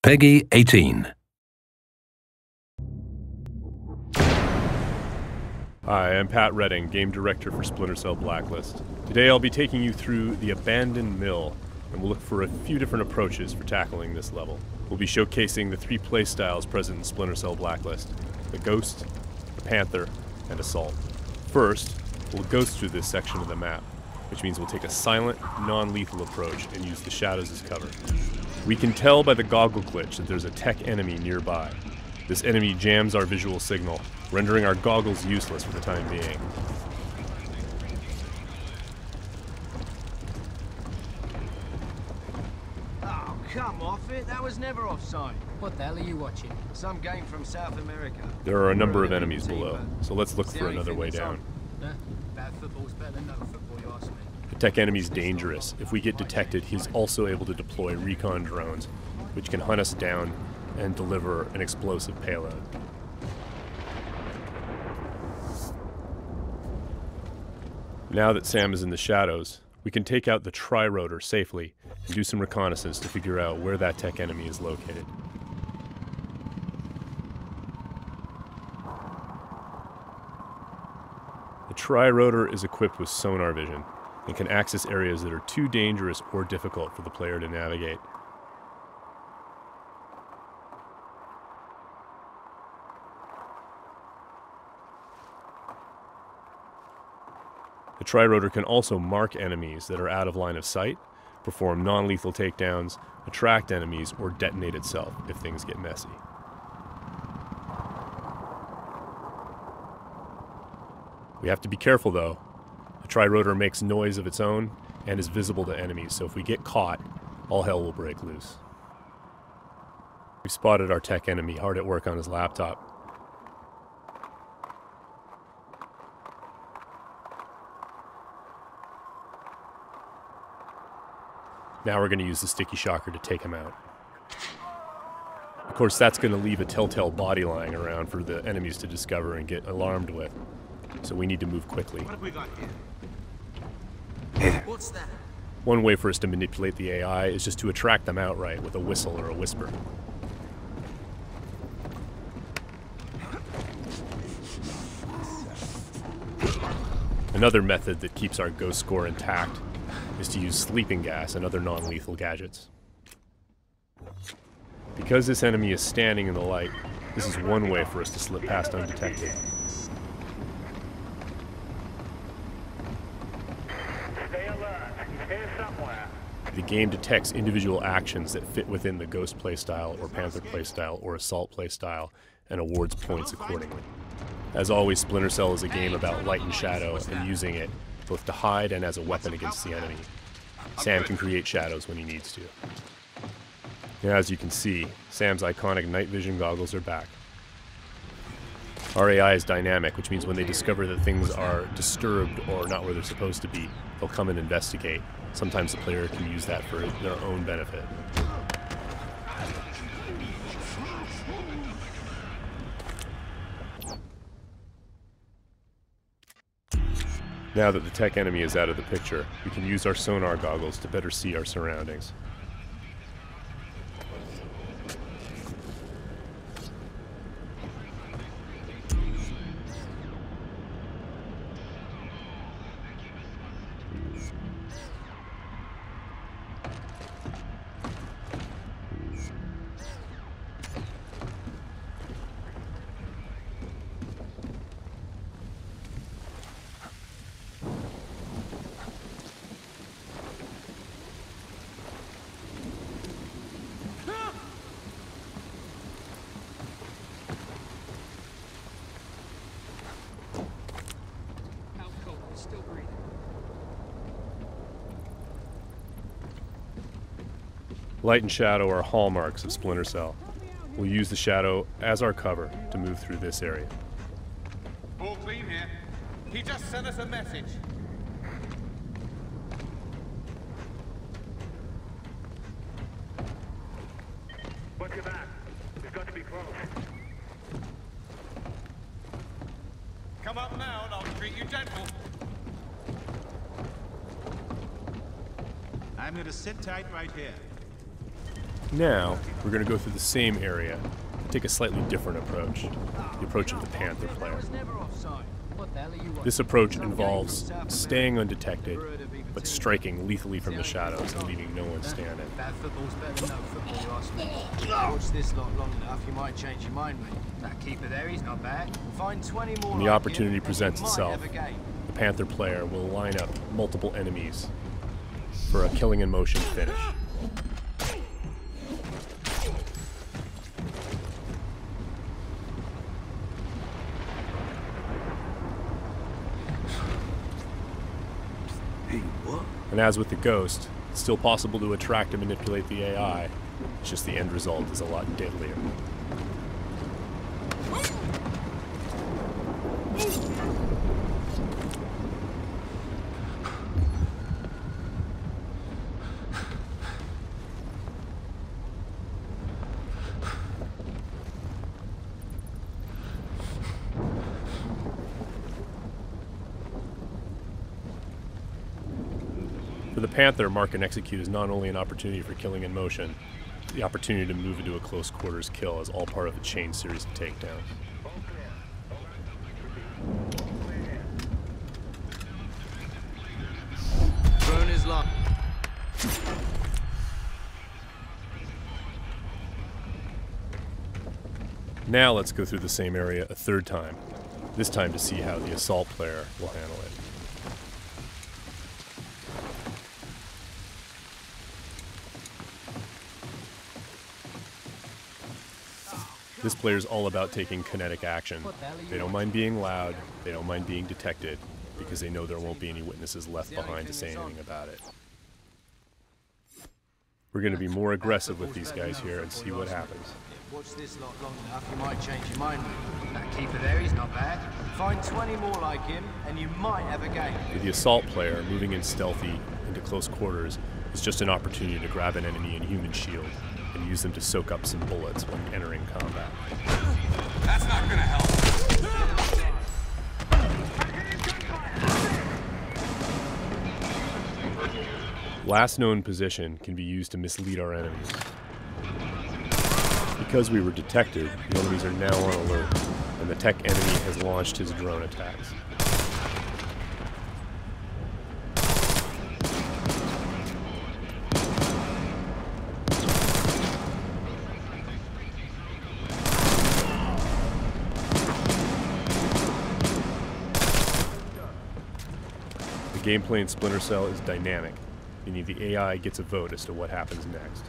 Peggy 18. Hi, I'm Pat Redding, Game Director for Splinter Blacklist. Today I'll be taking you through the Abandoned Mill, and we'll look for a few different approaches for tackling this level. We'll be showcasing the three playstyles present in Splinter Blacklist: the Ghost, the Panther, and Assault. First, we'll ghost through this section of the map, which means we'll take a silent, non-lethal approach and use the shadows as cover. We can tell by the goggle glitch that there's a tech enemy nearby. This enemy jams our visual signal, rendering our goggles useless for the time being. Oh, come off it. That was never offside. What the hell are you watching? Some game from South America. There are a number of enemies below, so let's look for another way down. Bad football's better than no football, you ask me. The tech enemy's dangerous. If we get detected, he's also able to deploy recon drones, which can hunt us down and deliver an explosive payload. Now that Sam is in the shadows, we can take out the tri-rotor safely and do some reconnaissance to figure out where that tech enemy is located. The tri-rotor is equipped with sonar vision and can access areas that are too dangerous or difficult for the player to navigate. The tri-rotor can also mark enemies that are out of line of sight, perform non-lethal takedowns, attract enemies, or detonate itself if things get messy. We have to be careful though. The tri-rotor makes noise of its own and is visible to enemies, so if we get caught, all hell will break loose. We spotted our tech enemy hard at work on his laptop. Now we're going to use the sticky shocker to take him out. Of course, that's going to leave a telltale body lying around for the enemies to discover and get alarmed with. So we need to move quickly. What have we got here? What's that? One way for us to manipulate the AI is just to attract them outright with a whistle or a whisper. Another method that keeps our ghost score intact is to use sleeping gas and other non-lethal gadgets. Because this enemy is standing in the light, this is one way for us to slip past undetected. Stay alert. He's here somewhere. The game detects individual actions that fit within the Ghost playstyle or Panther playstyle or Assault playstyle and awards points accordingly. As always, Splinter Cell is a game about light and shadow and using it both to hide and as a weapon against the enemy. Sam can create shadows when he needs to. Now, as you can see, Sam's iconic night vision goggles are back. Our AI is dynamic, which means when they discover that things are disturbed or not where they're supposed to be, they'll come and investigate. Sometimes the player can use that for their own benefit. Now that the tech enemy is out of the picture, we can use our sonar goggles to better see our surroundings. Still breathing. Light and shadow are hallmarks of Splinter Cell. We'll use the shadow as our cover to move through this area. All clean here. He just sent us a message. Watch your back. We've got to be close. Come up now and I'll treat you gentle. I'm gonna sit tight right here. Now, we're going to go through the same area, but take a slightly different approach, the approach of the Panther player. What the hell are you watching? This approach involves staying undetected, but striking lethally from the shadows and leaving no one standing. Bad football's better than no football, you ask me. Watch this lot long enough, you might change your mind, mate. That keeper there, he's not bad. Find 20 more When the like opportunity him, and presents you might itself, have a game. the Panther player will line up multiple enemies for a killing in motion finish. And as with the Ghost, it's still possible to attract and manipulate the AI. It's just the end result is a lot deadlier. For the Panther, mark and execute is not only an opportunity for killing in motion, the opportunity to move into a close quarters kill is all part of a chain series of takedowns. Burn his lock. Now let's go through the same area a third time, this time to see how the assault player will handle it. This player is all about taking kinetic action. They don't mind being loud, they don't mind being detected, because they know there won't be any witnesses left behind to say anything about it. We're going to be more aggressive with these guys here and see what happens. Watch this lot long enough, you might change your mind, mate. That keeper there, he's not bad. Find 20 more like him, and you might have a game. For the assault player, moving in stealthy into close quarters is just an opportunity to grab an enemy in human shield and use them to soak up some bullets when entering combat. That's not gonna help. Last known position can be used to mislead our enemies. Because we were detected, the enemies are now on alert, and the tech enemy has launched his drone attacks. The gameplay in Splinter Cell is dynamic, meaning the AI gets a vote as to what happens next.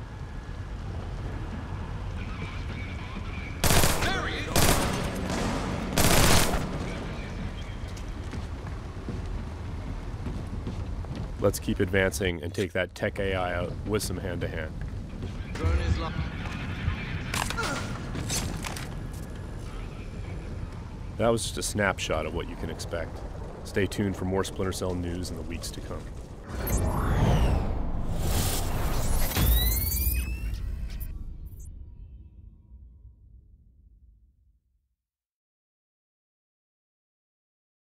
There he is. Let's keep advancing and take that tech AI out with some hand-to-hand. Burn his lock. That was just a snapshot of what you can expect. Stay tuned for more Splinter Cell news in the weeks to come.